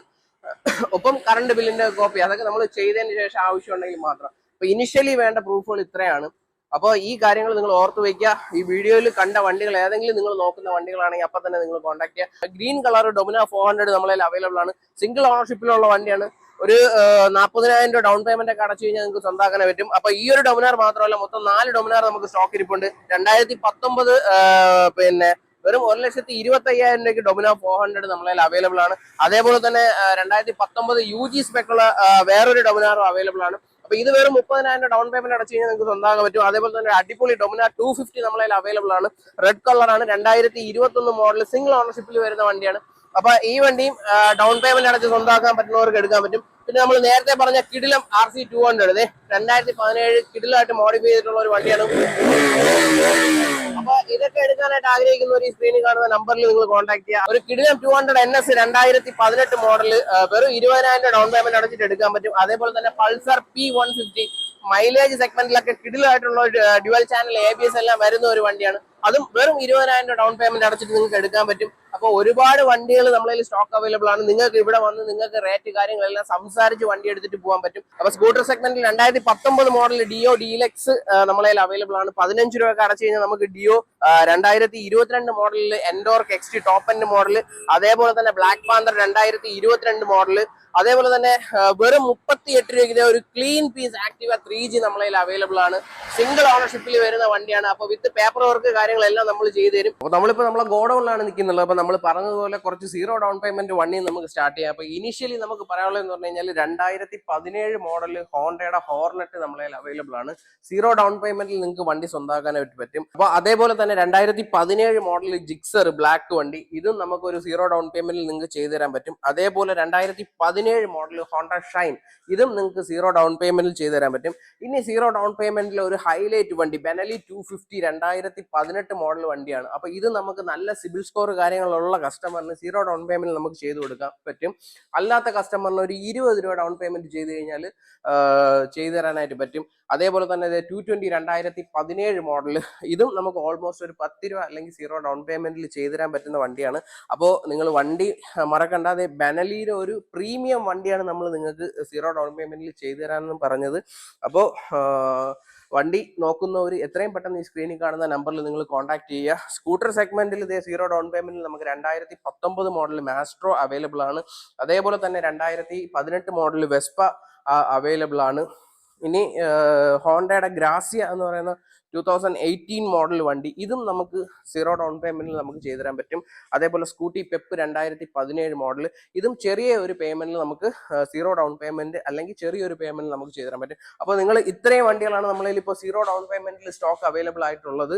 ഒപ്പം കറണ്ട് ബില്ലിന്റെ കോപ്പി. അതൊക്കെ നമ്മൾ ചെയ്തതിന് ശേഷം ആവശ്യമുണ്ടെങ്കിൽ മാത്രം. അപ്പൊ ഇനിഷ്യലി വേണ്ട പ്രൂഫുകൾ ഇത്രയാണ്. അപ്പോൾ ഈ കാര്യങ്ങൾ നിങ്ങൾ ഓർത്ത് വയ്ക്കുക. ഈ വീഡിയോയിൽ കണ്ട വണ്ടികൾ ഏതെങ്കിലും നിങ്ങൾ നോക്കുന്ന വണ്ടികളാണെങ്കിൽ അപ്പൊ തന്നെ നിങ്ങൾ കോൺടാക്ട് ചെയ്യുക. ഗ്രീൻ കളർ ഡൊമിന 400 നമ്മളതിൽ അവൈലബിൾ ആണ്. സിംഗിൾ ഓണർഷിപ്പിലുള്ള വണ്ടിയാണ്. ഒരു 40,000 രൂപ ഡൗൺ പേയ്മെന്റ് ഒക്കെ അടച്ചു കഴിഞ്ഞാൽ നിങ്ങൾക്ക് സ്വന്തമാക്കാൻ പറ്റും. അപ്പൊ ഈ ഒരു ഡൊമിനാർ മാത്രമല്ല, മൊത്തം 4 ഡൊമിനാർ നമുക്ക് സ്റ്റോക്ക് ഇരിപ്പുണ്ട്. 2019 പിന്നെ വെറും 1,25,000 രൂപയ്ക്ക് ഡൊമിന 400 നമ്മളതിൽ അവൈലബിൾ ആണ്. അതേപോലെ തന്നെ 2019 UG സ്പെക്കുള്ള വേറൊരു ഡൊമിനാറും അവൈലബിൾ ആണ്. അപ്പൊ ഇത് വെറും 30,000 രൂപ ഡൗൺ പേയ്മെന്റ് അടച്ചു കഴിഞ്ഞാൽ നിങ്ങൾക്ക് സ്വന്തമാക്കാൻ പറ്റും. അതേപോലെ തന്നെ അടിപൊളി ഡൊമിനാർ 250 നമ്മളതിൽ അവൈലബിൾ ആണ്. റെഡ് കളറാണ്. 2021 മോഡൽ സിംഗിൾ ഓണർഷിപ്പിൽ വരുന്ന വണ്ടിയാണ്. അപ്പൊ ഈ വണ്ടിയും ഡൗൺ പേയ്മെന്റ് അടച്ച് സ്വന്തമാക്കാൻ പറ്റുന്നവർക്ക് എടുക്കാൻ പറ്റും. പിന്നെ നമ്മൾ നേരത്തെ പറഞ്ഞ കിടിലം RC 200 2017 കിടിലായിട്ട് മോഡിഫൈ ചെയ്തിട്ടുള്ള ഒരു വണ്ടിയാണ്. അപ്പൊ ഇതൊക്കെ എടുക്കാനായിട്ട് ആഗ്രഹിക്കുന്ന ഒരു സ്ക്രീനിൽ കാണുന്ന നമ്പറിൽ നിങ്ങൾ കോൺടാക്ട് ചെയ്യുക. ഒരു കിടിലം 200 NS 2018 മോഡല് വെറും 20,000 രൂപ ഡൗൺ പേയ്മെന്റ് അടച്ചിട്ട് എടുക്കാൻ പറ്റും. അതേപോലെ തന്നെ പൾസർ P150 മൈലേജ് സെഗ്മെന്റിലൊക്കെ കിടിലായിട്ടുള്ള ഡ്യുവൽ ചാനൽ ABS എല്ലാം വരുന്ന ഒരു വണ്ടിയാണ്. അതും വെറും 20,000 രൂപ ഡൗൺ പേയ്മെന്റ് അടച്ചിട്ട് നിങ്ങൾക്ക് എടുക്കാൻ പറ്റും. അപ്പോൾ ഒരുപാട് വണ്ടികൾ നമ്മളതിൽ സ്റ്റോക്ക് അവൈലബിൾ ആണ്. നിങ്ങൾക്ക് ഇവിടെ വന്ന് നിങ്ങൾക്ക് റേറ്റ് കാര്യങ്ങളെല്ലാം സംസാരിച്ച് വണ്ടി എടുത്തിട്ട് പോകാൻ പറ്റും. അപ്പൊ സ്കൂട്ടർ സെഗ്മെന്റിൽ 2019 മോഡൽ ഡിയോ ഡീലക്സ് നമ്മളതിൽ അവൈലബിൾ ആണ്. 15 രൂപ അടച്ചു കഴിഞ്ഞാൽ നമുക്ക് ഡിയോ 2022 മോഡലിൽ Ntorq XT top end model, അതേപോലെ തന്നെ ബ്ലാക്ക് പാന്തർ 2022 മോഡൽ, അതേപോലെ തന്നെ വെറും 38 രൂപയ്ക്ക് ഒരു ക്ലീൻ പീസ് ആക്ടിവ 3G നമ്മളതിൽ അവൈലബിൾ ആണ്. സിംഗിൾ ഓണർഷിപ്പിൽ വരുന്ന വണ്ടിയാണ്. അപ്പൊ വിത്ത് പേപ്പർ വർക്ക് കാര്യങ്ങളെല്ലാം നമ്മൾ ചെയ്തു തരും. അപ്പൊ നമ്മളിപ്പോ നമ്മളെ ഗോഡൌണിലാണ് നിൽക്കുന്നുള്ളത്. അപ്പൊ നമ്മൾ പറഞ്ഞതുപോലെ കുറച്ച് സീറോ ഡൗൺ പേയ്മെന്റ് വണ്ടി നമുക്ക് സ്റ്റാർട്ട് ചെയ്യാം. അപ്പൊ ഇനിഷ്യലി നമുക്ക് പറയാനുള്ളതെന്ന് പറഞ്ഞു കഴിഞ്ഞാൽ 2017 മോഡൽ ഹോണ്ടയുടെ ഹോർനെറ്റ് നമ്മളതിൽ അവൈലബിൾ ആണ്. സീറോ ഡൗൺ പേയ്മെന്റിൽ നിങ്ങൾക്ക് വണ്ടി സ്വന്തമാക്കാനായിട്ട് പറ്റും. അപ്പൊ അതേപോലെ തന്നെ 2017 മോഡൽ ജിക്സർ ബ്ലാക്ക് വണ്ടി, ഇതും നമുക്ക് ഒരു സീറോ ഡൗൺ പേയ്മെന്റിൽ നിങ്ങൾക്ക് ചെയ്തു തരാൻ പറ്റും. അതേപോലെ 2017 മോഡൽ ഹോണ്ട ഷൈൻ, ഇതും നിങ്ങൾക്ക് സീറോ ഡൗൺ പേയ്മെന്റിൽ ചെയ്തു തരാൻ പറ്റും. ഇനി സീറോ ഡൗൺ പേയ്മെന്റിൽ ഒരു ഹൈലൈറ്റ് വണ്ടി ബെനലി 250 2018 മോഡൽ വണ്ടിയാണ്. അപ്പൊ ഇത് നമുക്ക് നല്ല സിബിൽ സ്കോർ കാര്യങ്ങളുള്ള കസ്റ്റമറിന് സീറോ ഡൗൺ പേയ്മെന്റ് നമുക്ക് ചെയ്തു കൊടുക്കാൻ പറ്റും. അല്ലാത്ത കസ്റ്റമറിന് ഒരു 20 രൂപ ഡൗൺ പേയ്മെന്റ് ചെയ്ത് കഴിഞ്ഞാൽ ചെയ്തു തരാനായിട്ട് പറ്റും. അതേപോലെ തന്നെ 220 2017 മോഡൽ, ഇതും നമുക്ക് ഓൾമോസ്റ്റ് ഒരു 10 രൂപ അല്ലെങ്കിൽ സീറോ ഡൗൺ പേയ്മെന്റിൽ ചെയ്തു തരാൻ പറ്റുന്ന വണ്ടിയാണ്. അപ്പോൾ നിങ്ങൾ വണ്ടി മറക്കണ്ട, അതെ ബെനലിയുടെ ഒരു പ്രീമിയം വണ്ടിയാണ് നമ്മൾ നിങ്ങൾക്ക് സീറോ ഡൗൺ പേയ്മെന്റിൽ ചെയ്തു തരാമെന്ന് പറഞ്ഞത്. അപ്പോൾ വണ്ടി നോക്കുന്നവർ എത്രയും പെട്ടെന്ന് ഈ സ്ക്രീനിൽ കാണുന്ന നമ്പറിൽ നിങ്ങൾ കോൺടാക്ട് ചെയ്യുക. സ്കൂട്ടർ സെഗ്മെന്റിൽ ഇതേ സീറോ ഡൗൺ പേയ്മെന്റിൽ നമുക്ക് 2019 മോഡൽ മാസ്ട്രോ അവൈലബിൾ ആണ്. അതേപോലെ തന്നെ 2018 മോഡൽ വെസ്പ അവൈലബിൾ ആണ്. ഇനി ഹോണ്ടയുടെ ഗ്രാസിയ എന്ന് പറയുന്ന 2018 മോഡൽ വണ്ടി, ഇതും നമുക്ക് സീറോ ഡൗൺ പേയ്മെന്റിൽ നമുക്ക് ചെയ്തു തരാൻ പറ്റും. അതേപോലെ സ്കൂട്ടി പെപ്പ് 2017 മോഡൽ, ഇതും ചെറിയ ഒരു പേയ്മെന്റിൽ നമുക്ക് സീറോ ഡൗൺ പേയ്മെന്റ് അല്ലെങ്കിൽ ചെറിയൊരു പേയ്മെന്റിൽ നമുക്ക് ചെയ്തു തരാൻ പറ്റും. അപ്പോൾ നിങ്ങൾ ഇത്രയും വണ്ടികളാണ് നമ്മളിൽ ഇപ്പോൾ സീറോ ഡൗൺ പേയ്മെന്റിൽ സ്റ്റോക്ക് അവൈലബിൾ ആയിട്ടുള്ളത്.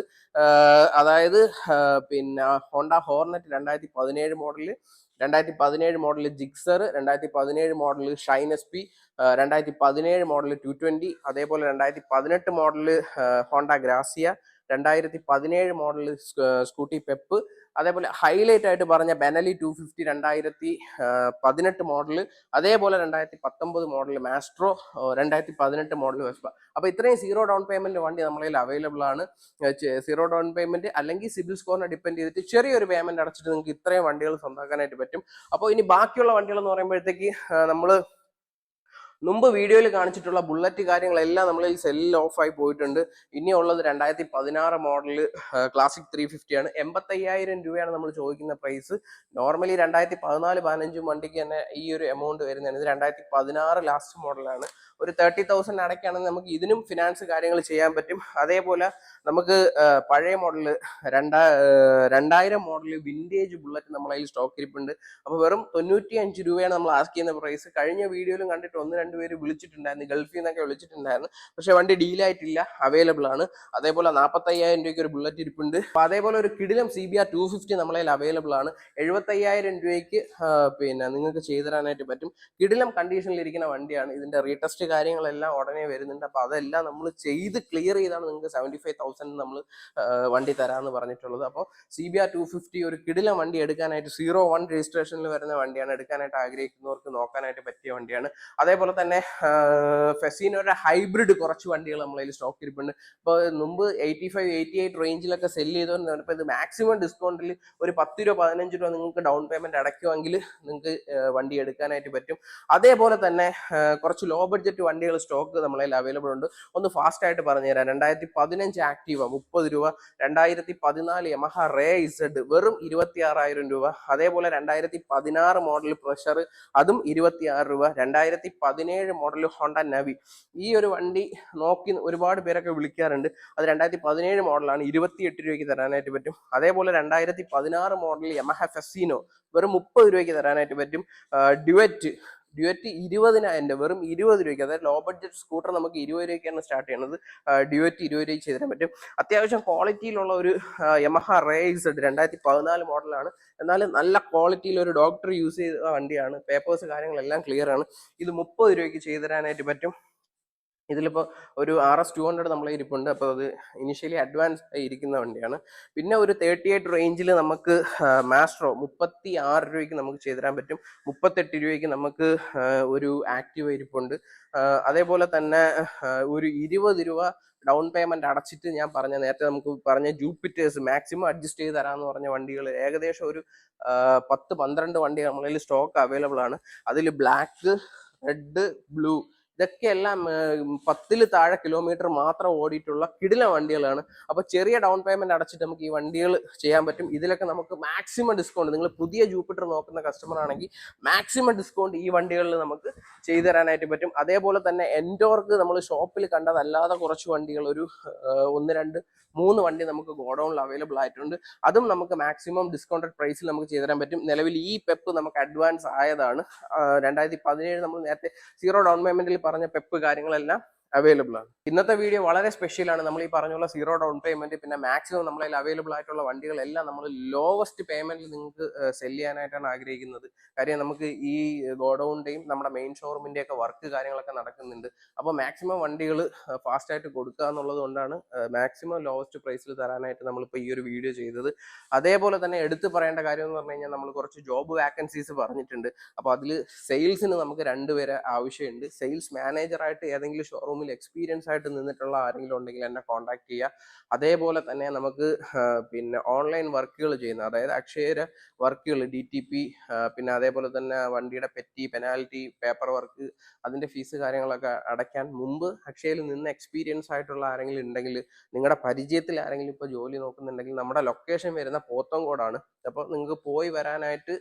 അതായത് പിന്നെ Honda hornet 2017 model, 2017 model Gixxer, 2017 model Shine SP, 2017 model 220, അതേപോലെ 2018 model Honda Grazia, 2017 model scooty Pep, അതേപോലെ ഹൈലൈറ്റ് ആയിട്ട് പറഞ്ഞ ബെനലി 250 2018 മോഡൽ, അതേപോലെ 2019 മോഡൽ മാസ്ട്രോ, 2018 മോഡൽ വെസ്പ. അപ്പൊ ഇത്രയും സീറോ ഡൗൺ പേയ്മെന്റ് വണ്ടി നമ്മളതിൽ അവൈലബിൾ ആണ്. സീറോ ഡൗൺ പേയ്മെന്റ് അല്ലെങ്കിൽ സിബിൽ സ്കോറിനെ ഡിപ്പെൻഡ് ചെയ്തിട്ട് ചെറിയൊരു പേയ്മെന്റ് അടച്ചിട്ട് നിങ്ങൾക്ക് ഇത്രയും വണ്ടികൾ സ്വന്തമാക്കാനായിട്ട് പറ്റും. അപ്പോൾ ഇനി ബാക്കിയുള്ള വണ്ടികൾ എന്ന് പറയുമ്പോഴത്തേക്ക് നമ്മൾ മുമ്പ് വീഡിയോയിൽ കാണിച്ചിട്ടുള്ള ബുള്ളറ്റ് കാര്യങ്ങളെല്ലാം നമ്മളിൽ സെല്ലിൽ ഓഫായി പോയിട്ടുണ്ട്. ഇനിയുള്ളത് 2016 മോഡൽ ക്ലാസിക് 350 ആണ്. 85,000 രൂപയാണ് നമ്മൾ ചോദിക്കുന്ന പ്രൈസ്. നോർമലി 2014-15 വണ്ടിക്ക് തന്നെ ഈ ഒരു എമൗണ്ട് വരുന്നതാണ്. ഇത് 2016 ലാസ്റ്റ് മോഡലാണ്. ഒരു 30,000 അടയ്ക്കാണെങ്കിൽ നമുക്ക് ഇതിനും ഫിനാൻസ് കാര്യങ്ങൾ ചെയ്യാൻ പറ്റും. അതേപോലെ നമുക്ക് പഴയ മോഡൽ 2000 മോഡൽ വിന്റേജ് ബുള്ളറ്റ് നമ്മളതിൽ സ്റ്റോക്ക് ഇരിപ്പുണ്ട്. അപ്പോൾ വെറും 95 രൂപയാണ് നമ്മൾ ആസ്ക് ചെയ്യുന്ന പ്രൈസ്. കഴിഞ്ഞ വീഡിയോയിലും കണ്ടിട്ട് 1-2 പേര് വിളിച്ചിട്ടുണ്ടായിരുന്നു, ഗൾഫിൽ നിന്നൊക്കെ വിളിച്ചിട്ടുണ്ടായിരുന്നു. പക്ഷെ വണ്ടി ഡീലായിട്ടില്ല, അവൈലബിൾ ആണ്. അതേപോലെ 45,000 രൂപയ്ക്ക് ഒരു ബുള്ളറ്റ് ഇരിപ്പുണ്ട്. അപ്പോൾ അതേപോലെ ഒരു കിടിലം CBR 250 നമ്മളതിൽ അവൈലബിൾ ആണ്. 75,000 രൂപയ്ക്ക് പിന്നെ നിങ്ങൾക്ക് ചെയ്തു തരാനായിട്ട് പറ്റും. കിടിലം കണ്ടീഷനിൽ ഇരിക്കുന്ന വണ്ടിയാണ്. ഇതിന്റെ റീടെസ്റ്റ് കാര്യങ്ങളെല്ലാം ഉടനെ വരുന്നുണ്ട്. അപ്പോൾ അതെല്ലാം നമ്മൾ ചെയ്ത് ക്ലിയർ ചെയ്താണ് നിങ്ങൾക്ക് 75,000 നമ്മൾ വണ്ടി തരാമെന്ന് പറഞ്ഞിട്ടുള്ളത്. അപ്പോൾ CBR 250 ഒരു കിടിലം വണ്ടി എടുക്കാനായിട്ട് 01 രജിസ്ട്രേഷനിൽ വരുന്ന വണ്ടിയാണ്. എടുക്കാനായിട്ട് ആഗ്രഹിക്കുന്നവർക്ക് നോക്കാനായിട്ട് പറ്റിയ വണ്ടിയാണ്. അതേപോലെ തന്നെ ഫെസീനോയുടെ ഹൈബ്രിഡ് കുറച്ച് വണ്ടികൾ നമ്മളതിൽ സ്റ്റോക്ക് ഇരിപ്പുണ്ട്. ഇപ്പോൾ മുമ്പ് 85-88 റേഞ്ചിലൊക്കെ സെല്ല് ചെയ്തുകൊണ്ടാണ്. ഇപ്പോൾ ഇത് മാക്സിമം ഡിസ്കൗണ്ടിൽ ഒരു 10 രൂപ 15 രൂപ നിങ്ങൾക്ക് ഡൗൺ പേയ്മെന്റ് അടയ്ക്കുമെങ്കിൽ നിങ്ങൾക്ക് വണ്ടി എടുക്കാനായിട്ട് പറ്റും. അതേപോലെ തന്നെ കുറച്ച് ലോ ബഡ്ജറ്റ് വണ്ടികൾ സ്റ്റോക്ക് നമ്മളതിൽ അവൈലബിൾ ഉണ്ട്. ഒന്ന് ഫാസ്റ്റ് ആയിട്ട് പറഞ്ഞുതരാം. 2015 ആക്റ്റീവ 30 രൂപ, 2014 യമഹ റേ ഇസഡ് വെറും 26,000 രൂപ. അതേപോലെ 2016 മോഡൽ പ്രഷർ അതും 26 രൂപ. 2017 മോഡൽ ഹോണ്ട നവി, ഈ ഒരു വണ്ടി നോക്കി ഒരുപാട് പേരൊക്കെ വിളിക്കാറുണ്ട്. അത് 2017 മോഡലാണ്, 28 രൂപയ്ക്ക് തരാനായിട്ട് പറ്റും. അതേപോലെ 2016 മോഡൽ യമഹ ഫെസീനോ വെറും 30 രൂപയ്ക്ക് തരാനായിട്ട് പറ്റും. ഡ്യുവറ്റ് 20,000 വെറും 20 രൂപയ്ക്ക്, അതായത് ലോ ബഡ്ജറ്റ് സ്കൂട്ടർ നമുക്ക് 20 രൂപയ്ക്കാണ് സ്റ്റാർട്ട് ചെയ്യുന്നത്. ഡ്യുവറ്റ് 20 രൂപയ്ക്ക് ചെയ്തു തരാൻ പറ്റും. അത്യാവശ്യം ക്വാളിറ്റിയിലുള്ള ഒരു യമഹ റേ ഇസഡ് 2014 മോഡലാണ്. എന്നാലും നല്ല ക്വാളിറ്റിയിൽ ഒരു ഡോക്ടർ യൂസ് ചെയ്ത വണ്ടിയാണ്. പേപ്പേഴ്സ് കാര്യങ്ങളെല്ലാം ക്ലിയർ ആണ്. ഇത് 30 രൂപയ്ക്ക് ചെയ്തു തരാനായിട്ട് പറ്റും. ഇതിലിപ്പോൾ ഒരു RS 200 നമ്മളെ ഇരിപ്പുണ്ട്. അപ്പോൾ അത് ഇനിഷ്യലി അഡ്വാൻസ് ഇരിക്കുന്ന വണ്ടിയാണ്. പിന്നെ ഒരു 38 റേഞ്ചിൽ നമുക്ക് മാസ്ട്രോ 36 രൂപയ്ക്ക് നമുക്ക് ചെയ്തു തരാൻ പറ്റും. 38 രൂപയ്ക്ക് നമുക്ക് ഒരു ആക്റ്റീവ ഇരിപ്പുണ്ട്. അതേപോലെ തന്നെ ഒരു 20 രൂപ ഡൗൺ പേയ്മെന്റ് അടച്ചിട്ട് ഞാൻ നേരത്തെ നമുക്ക് പറഞ്ഞ ജൂപ്പിറ്റേഴ്സ് മാക്സിമം അഡ്ജസ്റ്റ് ചെയ്ത് തരാമെന്ന് പറഞ്ഞ വണ്ടികൾ ഏകദേശം ഒരു 10-12 വണ്ടി നമ്മളിൽ സ്റ്റോക്ക് അവൈലബിൾ ആണ്. അതിൽ ബ്ലാക്ക്, റെഡ്, ബ്ലൂ ഇതൊക്കെ എല്ലാം 10 താഴെ കിലോമീറ്റർ മാത്രം ഓടിയിട്ടുള്ള കിടില വണ്ടികളാണ്. അപ്പോൾ ചെറിയ ഡൗൺ പേയ്മെന്റ് അടച്ചിട്ട് നമുക്ക് ഈ വണ്ടികൾ ചെയ്യാൻ പറ്റും. ഇതിലൊക്കെ നമുക്ക് മാക്സിമം ഡിസ്കൗണ്ട്, നിങ്ങൾ പുതിയ ജൂപ്പിറ്റർ നോക്കുന്ന കസ്റ്റമർ ആണെങ്കിൽ മാക്സിമം ഡിസ്കൗണ്ട് ഈ വണ്ടികളിൽ നമുക്ക് ചെയ്തു തരാനായിട്ട് പറ്റും. അതേപോലെ തന്നെ എൻഡോർക്ക് നമ്മൾ ഷോപ്പിൽ കണ്ടതല്ലാതെ കുറച്ച് വണ്ടികൾ, ഒരു 1-2-3 വണ്ടി നമുക്ക് ഗോഡൌണിൽ അവൈലബിൾ ആയിട്ടുണ്ട്. അതും നമുക്ക് മാക്സിമം ഡിസ്കൗണ്ടഡ് പ്രൈസിൽ നമുക്ക് ചെയ്തു തരാൻ പറ്റും. നിലവിൽ ഈ പെപ്പ് നമുക്ക് അഡ്വാൻസ് ആയതാണ്. 2017 നമ്മൾ നേരത്തെ 0 ഡൗൺ പേയ്മെന്റിൽ പറഞ്ഞ പെപ്പ് കാര്യങ്ങളെല്ലാം അവൈലബിൾ ആണ്. ഇന്നത്തെ വീഡിയോ വളരെ സ്പെഷ്യലാണ്. നമ്മൾ ഈ പറഞ്ഞുള്ള 0 ഡൗൺ പേയ്മെന്റ് പിന്നെ മാക്സിമം നമ്മളതിൽ അവൈലബിൾ ആയിട്ടുള്ള വണ്ടികളെല്ലാം നമ്മൾ ലോവസ്റ്റ് പേയ്മെന്റിൽ നിങ്ങൾക്ക് സെല് ചെയ്യാനായിട്ടാണ് ആഗ്രഹിക്കുന്നത്. കാര്യം നമുക്ക് ഈ ഗോഡൌണിന്റെയും നമ്മുടെ മെയിൻ ഷോറൂമിന്റെ ഒക്കെ വർക്ക് കാര്യങ്ങളൊക്കെ നടക്കുന്നുണ്ട്. അപ്പോൾ മാക്സിമം വണ്ടികൾ ഫാസ്റ്റ് ആയിട്ട് കൊടുക്കുക എന്നുള്ളത് കൊണ്ടാണ് മാക്സിമം ലോവസ്റ്റ് പ്രൈസിൽ തരാനായിട്ട് നമ്മളിപ്പോൾ ഈ ഒരു വീഡിയോ ചെയ്തത്. അതേപോലെ തന്നെ എടുത്തു പറയേണ്ട കാര്യം എന്ന് പറഞ്ഞു കഴിഞ്ഞാൽ നമ്മൾ കുറച്ച് ജോബ് വാക്കൻസീസ് പറഞ്ഞിട്ടുണ്ട്. അപ്പോൾ അതിൽ സെയിൽസിന് നമുക്ക് 2 പേരെ ആവശ്യമുണ്ട്. സെയിൽസ് മാനേജറായിട്ട് ഏതെങ്കിലും ഷോറൂമിൽ എക്സ്പീരിയൻസ് ആയിട്ട് നിന്നിട്ടുള്ള ആരെങ്കിലും ഉണ്ടെങ്കിൽ എന്നെ കോൺടാക്ട് ചെയ്യുക. അതേപോലെ തന്നെ നമുക്ക് പിന്നെ ഓൺലൈൻ വർക്കുകൾ ചെയ്യുന്ന, അതായത് അക്ഷയ വർക്കുകൾ, DTP, പിന്നെ അതേപോലെ തന്നെ വണ്ടിയുടെ പെറ്റി, പെനാൽറ്റി, പേപ്പർ വർക്ക്, അതിന്റെ ഫീസ് കാര്യങ്ങളൊക്കെ അടയ്ക്കാൻ മുമ്പ് അക്ഷയയിൽ നിന്ന് എക്സ്പീരിയൻസ് ആയിട്ടുള്ള ആരെങ്കിലും ഉണ്ടെങ്കിൽ, നിങ്ങളുടെ പരിചയത്തിൽ ആരെങ്കിലും ഇപ്പോൾ ജോലി നോക്കുന്നുണ്ടെങ്കിൽ, നമ്മുടെ ലൊക്കേഷൻ വരുന്ന പോത്തങ്കോടാണ്. അപ്പോൾ നിങ്ങൾക്ക് പോയി വരാനായിട്ട്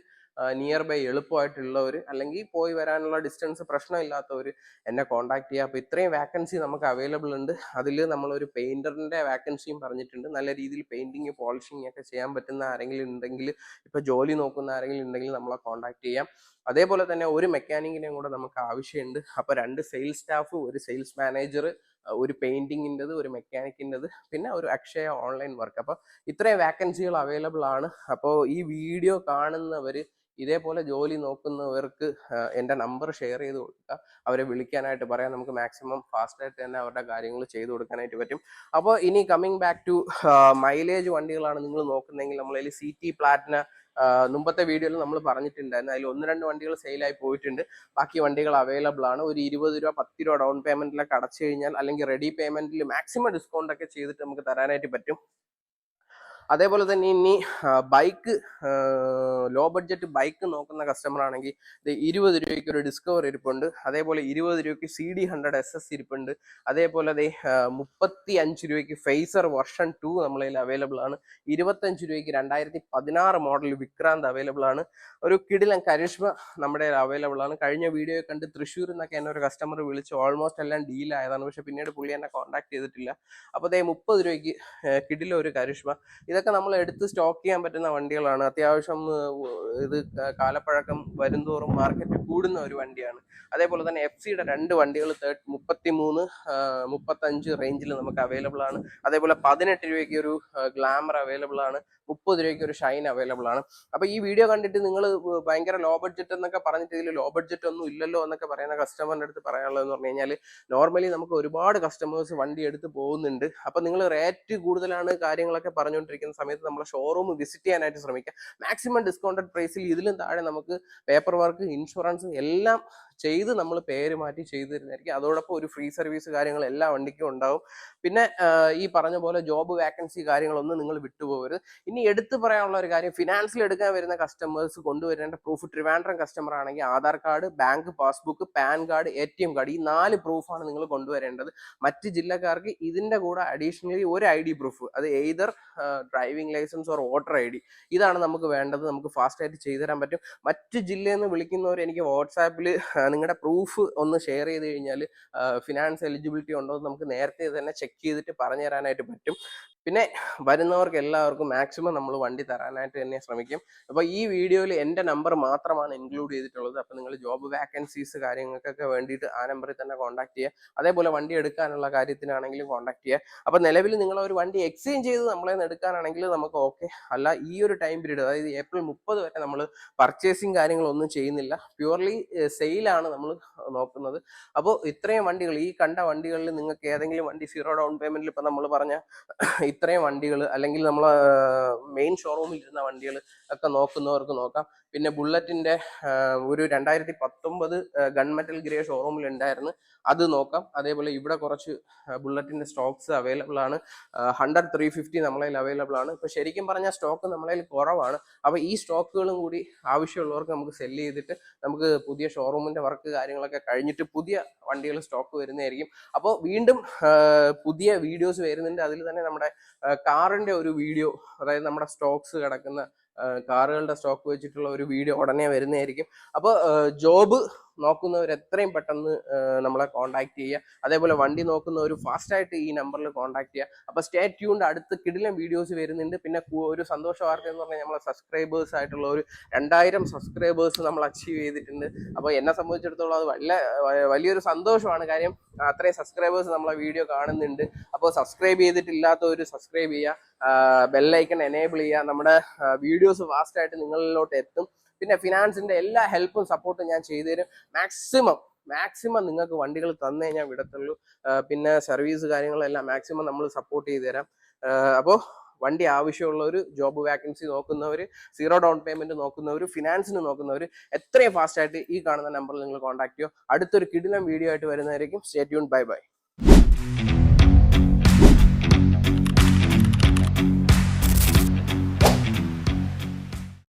നിയർ ബൈ എളുപ്പമായിട്ടുള്ളവർ, അല്ലെങ്കിൽ പോയി വരാനുള്ള ഡിസ്റ്റൻസ് പ്രശ്നമില്ലാത്തവർ എന്നെ കോൺടാക്ട് ചെയ്യുക. അപ്പോൾ ഇത്രയും വാക്കൻസി നമുക്ക് അവൈലബിൾ ഉണ്ട്. അതിൽ നമ്മളൊരു പെയിന്ററിന്റെ വാക്കൻസിയും പറഞ്ഞിട്ടുണ്ട്. നല്ല രീതിയിൽ പെയിന്റിങ്, പോളിഷിംഗ് ഒക്കെ ചെയ്യാൻ പറ്റുന്ന ആരെങ്കിലും ഉണ്ടെങ്കിൽ, ഇപ്പോൾ ജോലി നോക്കുന്ന ആരെങ്കിലും ഉണ്ടെങ്കിൽ നമ്മളെ കോൺടാക്ട് ചെയ്യാം. അതേപോലെ തന്നെ ഒരു മെക്കാനിക്കിനെയും കൂടെ നമുക്ക് ആവശ്യമുണ്ട്. അപ്പോൾ 2 സെയിൽസ് സ്റ്റാഫ്, ഒരു സെയിൽസ് മാനേജർ, ഒരു പെയിന്റിങ്ങിൻ്റെത്, ഒരു മെക്കാനിക്കിൻ്റെത്, പിന്നെ ഒരു അക്ഷയ ഓൺലൈൻ വർക്ക്. അപ്പോൾ ഇത്രയും വാക്കൻസികൾ അവൈലബിൾ ആണ്. അപ്പോൾ ഈ വീഡിയോ കാണുന്നവർ, ഇതേപോലെ ജോലി നോക്കുന്നവർക്ക് എൻ്റെ നമ്പർ ഷെയർ ചെയ്ത് കൊടുക്കുക. അവരെ വിളിക്കാനായിട്ട് പറയാം. നമുക്ക് മാക്സിമം ഫാസ്റ്റായിട്ട് തന്നെ അവരുടെ കാര്യങ്ങൾ ചെയ്തു കൊടുക്കാനായിട്ട് പറ്റും. അപ്പോൾ ഇനി കമ്മിങ് ബാക്ക് ടു മൈലേജ് വണ്ടികളാണ് നിങ്ങൾ നോക്കുന്നതെങ്കിൽ, നമ്മളതിൽ CT പ്ലാറ്റിന മുമ്പത്തെ വീഡിയോയിൽ നമ്മൾ പറഞ്ഞിട്ടുണ്ടായിരുന്നു. അതിൽ 1-2 വണ്ടികൾ സെയിലായി പോയിട്ടുണ്ട്. ബാക്കി വണ്ടികൾ അവൈലബിൾ ആണ്. ഒരു 20 രൂപ 10 രൂപ ഡൗൺ പേയ്മെന്റിലൊക്കെ അടച്ചു കഴിഞ്ഞാൽ, അല്ലെങ്കിൽ റെഡി പേയ്മെന്റിൽ മാക്സിമം ഡിസ്കൗണ്ട് ഒക്കെ ചെയ്തിട്ട് നമുക്ക് തരാനായിട്ട് പറ്റും. അതേപോലെ തന്നെ ഇനി ബൈക്ക്, ലോ ബഡ്ജറ്റ് ബൈക്ക് നോക്കുന്ന കസ്റ്റമർ ആണെങ്കിൽ 20 രൂപയ്ക്ക് ഒരു ഡിസ്കവർ ഇരിപ്പുണ്ട്. അതേപോലെ 20 രൂപയ്ക്ക് CD100 SS ഇരിപ്പുണ്ട്. അതേപോലെ 35 രൂപയ്ക്ക് ഫേസർ വെർഷൻ 2 നമ്മളതിൽ അവൈലബിൾ ആണ്. 25 രൂപയ്ക്ക് 2016 മോഡൽ വിക്രാന്ത് അവൈലബിൾ ആണ്. ഒരു കിടിലൻ കരിഷ്മ നമ്മുടെ അവൈലബിൾ ആണ്. കഴിഞ്ഞ വീഡിയോ കണ്ട് തൃശ്ശൂരിൽ നിന്നൊക്കെ എന്നെ ഒരു കസ്റ്റമർ വിളിച്ച് ഓൾമോസ്റ്റ് എല്ലാം ഡീൽ ആയതാണ്. പക്ഷെ പിന്നീട് പുള്ളി എന്നെ കോൺടാക്ട് ചെയ്തിട്ടില്ല. അപ്പോൾ 30 രൂപയ്ക്ക് കിടില ഒരു കരിഷ്മ. ഇതൊക്കെ നമ്മൾ എടുത്ത് സ്റ്റോക്ക് ചെയ്യാൻ പറ്റുന്ന വണ്ടികളാണ്. അത്യാവശ്യം ഇത് കാലപ്പഴക്കം വരുംതോറും മാർക്കറ്റ് കൂടുന്ന ഒരു വണ്ടിയാണ്. അതേപോലെ തന്നെ FC-യുടെ 2 വണ്ടികൾ 33, 35 റേഞ്ചിൽ നമുക്ക് അവൈലബിൾ ആണ്. അതേപോലെ 18 രൂപയ്ക്ക് ഒരു ഗ്ലാമർ അവൈലബിൾ ആണ്. 30 രൂപയ്ക്ക് ഒരു ഷൈൻ അവൈലബിൾ ആണ്. അപ്പൊ ഈ വീഡിയോ കണ്ടിട്ട് നിങ്ങൾ ഭയങ്കര ലോ ബഡ്ജറ്റ് എന്നൊക്കെ പറഞ്ഞിട്ട് ഇതിൽ ലോ ബഡ്ജറ്റ് ഒന്നും ഇല്ലല്ലോ എന്നൊക്കെ പറയുന്ന കസ്റ്റമറിന്റെ അടുത്ത് പറയാനുള്ളതെന്ന് പറഞ്ഞു കഴിഞ്ഞാൽ, നോർമലി നമുക്ക് ഒരുപാട് കസ്റ്റമേഴ്സ് വണ്ടി എടുത്ത് പോകുന്നുണ്ട്. അപ്പൊ നിങ്ങൾ റേറ്റ് കൂടുതലാണ് കാര്യങ്ങളൊക്കെ പറഞ്ഞുകൊണ്ടിരിക്കുന്ന സമയത്ത് നമ്മളെ ഷോറൂം വിസിറ്റ് ചെയ്യാനായിട്ട് ശ്രമിക്കുക. മാക്സിമം ഡിസ്കൗണ്ടഡ് പ്രൈസിൽ ഇതിലും താഴെ നമുക്ക് പേപ്പർ വർക്ക്, ഇൻഷുറൻസ് എല്ലാം ചെയ്ത് നമ്മൾ പേര് മാറ്റി ചെയ്തു തരുന്നതായിരിക്കും. അതോടൊപ്പം ഒരു ഫ്രീ സർവീസ് കാര്യങ്ങൾ എല്ലാ വണ്ടിക്കും ഉണ്ടാവും. പിന്നെ ഈ പറഞ്ഞ പോലെ ജോബ് വാക്കൻസി കാര്യങ്ങളൊന്നും നിങ്ങൾ വിട്ടുപോകരുത്. ഇനി എടുത്തു പറയാനുള്ള ഒരു കാര്യം, ഫിനാൻസിൽ എടുക്കാൻ വരുന്ന കസ്റ്റമേഴ്സ് കൊണ്ടുവരേണ്ട പ്രൂഫ്, ട്രിവാൻഡ്രം കസ്റ്റമർ ആണെങ്കിൽ Aadhaar card, bank passbook, pan card, ATM card, ഈ 4 പ്രൂഫാണ് നിങ്ങൾ കൊണ്ടുവരേണ്ടത്. മറ്റ് ജില്ലക്കാർക്ക് ഇതിന്റെ കൂടെ അഡീഷണലി ഒരു ID പ്രൂഫ്, അത് either driving licence or voter ID, ഇതാണ് നമുക്ക് വേണ്ടത്. നമുക്ക് ഫാസ്റ്റ് ആയിട്ട് ചെയ്തു തരാൻ പറ്റും. മറ്റ് ജില്ലയിൽ നിന്ന് വിളിക്കുന്നവർ എനിക്ക് വാട്സാപ്പിൽ നിങ്ങളുടെ പ്രൂഫ് ഒന്ന് ഷെയർ ചെയ്ത് കഴിഞ്ഞാൽ ഫിനാൻസ് എലിജിബിലിറ്റി ഉണ്ടോ എന്ന് നമുക്ക് നേരത്തെ തന്നെ ചെക്ക് ചെയ്തിട്ട് പറഞ്ഞു തരാനായിട്ട് പറ്റും. പിന്നെ വരുന്നവർക്ക് എല്ലാവർക്കും മാക്സിമം നമ്മൾ വണ്ടി തരാനായിട്ട് തന്നെ ശ്രമിക്കും. അപ്പോൾ ഈ വീഡിയോയിൽ എൻ്റെ നമ്പർ മാത്രമാണ് ഇൻക്ലൂഡ് ചെയ്തിട്ടുള്ളത്. അപ്പോൾ നിങ്ങൾ ജോബ് വാക്കൻസീസ് കാര്യങ്ങൾക്കൊക്കെ വേണ്ടിയിട്ട് ആ നമ്പറിൽ തന്നെ കോൺടാക്ട് ചെയ്യുക. അതേപോലെ വണ്ടി എടുക്കാനുള്ള കാര്യത്തിനാണെങ്കിലും കോൺടാക്ട് ചെയ്യുക. അപ്പോൾ നിലവിൽ നിങ്ങൾ ഒരു വണ്ടി എക്സ്ചേഞ്ച് ചെയ്ത് നമ്മളെ എടുക്കാനാണെങ്കിൽ നമുക്ക് ഓക്കെ. അല്ല, ഈ ഒരു ടൈം പീരീഡ്, അതായത് ഏപ്രിൽ 30 വരെ നമ്മൾ പർച്ചേസിങ് കാര്യങ്ങളൊന്നും ചെയ്യുന്നില്ല. പ്യുവർലി സെയിലാണ് നമ്മൾ നോക്കുന്നത്. അപ്പോൾ ഇത്രയും വണ്ടികൾ, ഈ കണ്ട വണ്ടികളിൽ നിങ്ങൾക്ക് ഏതെങ്കിലും വണ്ടി 0 ഡൗൺ പേയ്മെന്റിൽ ഇപ്പം നമ്മൾ പറഞ്ഞ ഇത്രയും വണ്ടികൾ, അല്ലെങ്കിൽ നമ്മൾ മെയിൻ ഷോറൂമിൽ ഇരുന്ന വണ്ടികൾ ഒക്കെ നോക്കുന്നവർക്ക് നോക്കാം. പിന്നെ ബുള്ളറ്റിന്റെ ഒരു 2019 ഗൺമെറ്റൽ ഗ്രേ ഷോറൂമിൽ ഉണ്ടായിരുന്നു, അത് നോക്കാം. അതേപോലെ ഇവിടെ കുറച്ച് ബുള്ളറ്റിന്റെ സ്റ്റോക്സ് അവൈലബിൾ ആണ്. 100 350 നമ്മളതിൽ അവൈലബിൾ ആണ്. ഇപ്പൊ ശരിക്കും പറഞ്ഞാൽ സ്റ്റോക്ക് നമ്മളതിൽ കുറവാണ്. അപ്പൊ ഈ സ്റ്റോക്കുകളും കൂടി ആവശ്യമുള്ളവർക്ക് നമുക്ക് സെല്ല് ചെയ്തിട്ട് നമുക്ക് പുതിയ ഷോറൂമിന്റെ വർക്ക് കാര്യങ്ങളൊക്കെ കഴിഞ്ഞിട്ട് പുതിയ വണ്ടികൾ സ്റ്റോക്ക് വരുന്നതായിരിക്കും. അപ്പോൾ വീണ്ടും പുതിയ വീഡിയോസ് വരുന്നുണ്ട്. അതിൽ തന്നെ നമ്മുടെ കാറിന്റെ ഒരു വീഡിയോ, അതായത് നമ്മുടെ സ്റ്റോക്സ് കിടക്കുന്ന കാറുകളുടെ സ്റ്റോക്ക് വെച്ചിട്ടുള്ള ഒരു വീഡിയോ ഉടനെ വരുന്നതായിരിക്കും. അപ്പോൾ ജോബ് നോക്കുന്നവർ എത്രയും പെട്ടെന്ന് നമ്മളെ കോൺടാക്ട് ചെയ്യുക. അതേപോലെ വണ്ടി നോക്കുന്നവർ ഫാസ്റ്റായിട്ട് ഈ നമ്പറിൽ കോൺടാക്ട് ചെയ്യുക. അപ്പോൾ സ്റ്റേ ട്യൂൺഡ്, അടുത്ത് കിടിലൻ വീഡിയോസ് വരുന്നുണ്ട്. പിന്നെ ഒരു സന്തോഷ വാർത്ത എന്ന് പറഞ്ഞാൽ നമ്മളെ സബ്സ്ക്രൈബേഴ്സ് ആയിട്ടുള്ള ഒരു 2000 സബ്സ്ക്രൈബേഴ്സ് നമ്മൾ അച്ചീവ് ചെയ്തിട്ടുണ്ട്. അപ്പോൾ എന്നെ സംബന്ധിച്ചിടത്തോളം അത് വലിയൊരു സന്തോഷമാണ്. കാര്യം അത്രയും സബ്സ്ക്രൈബേഴ്സ് നമ്മളെ വീഡിയോ കാണുന്നുണ്ട്. അപ്പോൾ സബ്സ്ക്രൈബ് ചെയ്തിട്ടില്ലാത്തവർ സബ്സ്ക്രൈബ് ചെയ്യുക, ബെല്ലൈക്കൺ എനേബിൾ ചെയ്യുക. നമ്മുടെ വീഡിയോസ് ഫാസ്റ്റായിട്ട് നിങ്ങളിലോട്ട് എത്തും. പിന്നെ ഫിനാൻസിന്റെ എല്ലാ ഹെൽപ്പും സപ്പോർട്ടും ഞാൻ ചെയ്തു തരും. മാക്സിമം നിങ്ങൾക്ക് വണ്ടികൾ തന്നേ ഞാൻ വിടത്തുള്ളൂ. പിന്നെ സർവീസ് കാര്യങ്ങളെല്ലാം മാക്സിമം നമ്മൾ സപ്പോർട്ട് ചെയ്തു തരാം. അപ്പോൾ വണ്ടി ആവശ്യമുള്ളവർ, ജോബ് വാക്കൻസി നോക്കുന്നവർ, 0 ഡൗൺ പേയ്മെന്റ് നോക്കുന്നവർ, ഫിനാൻസിന് നോക്കുന്നവർ എത്രയും ഫാസ്റ്റായിട്ട് ഈ കാണുന്ന നമ്പറിൽ നിങ്ങൾ കോൺടാക്ട് ചെയ്യുക. അടുത്തൊരു കിടിലൻ വീഡിയോ ആയിട്ട് വരുന്നതായിരിക്കും. Stay tune. Bye bye.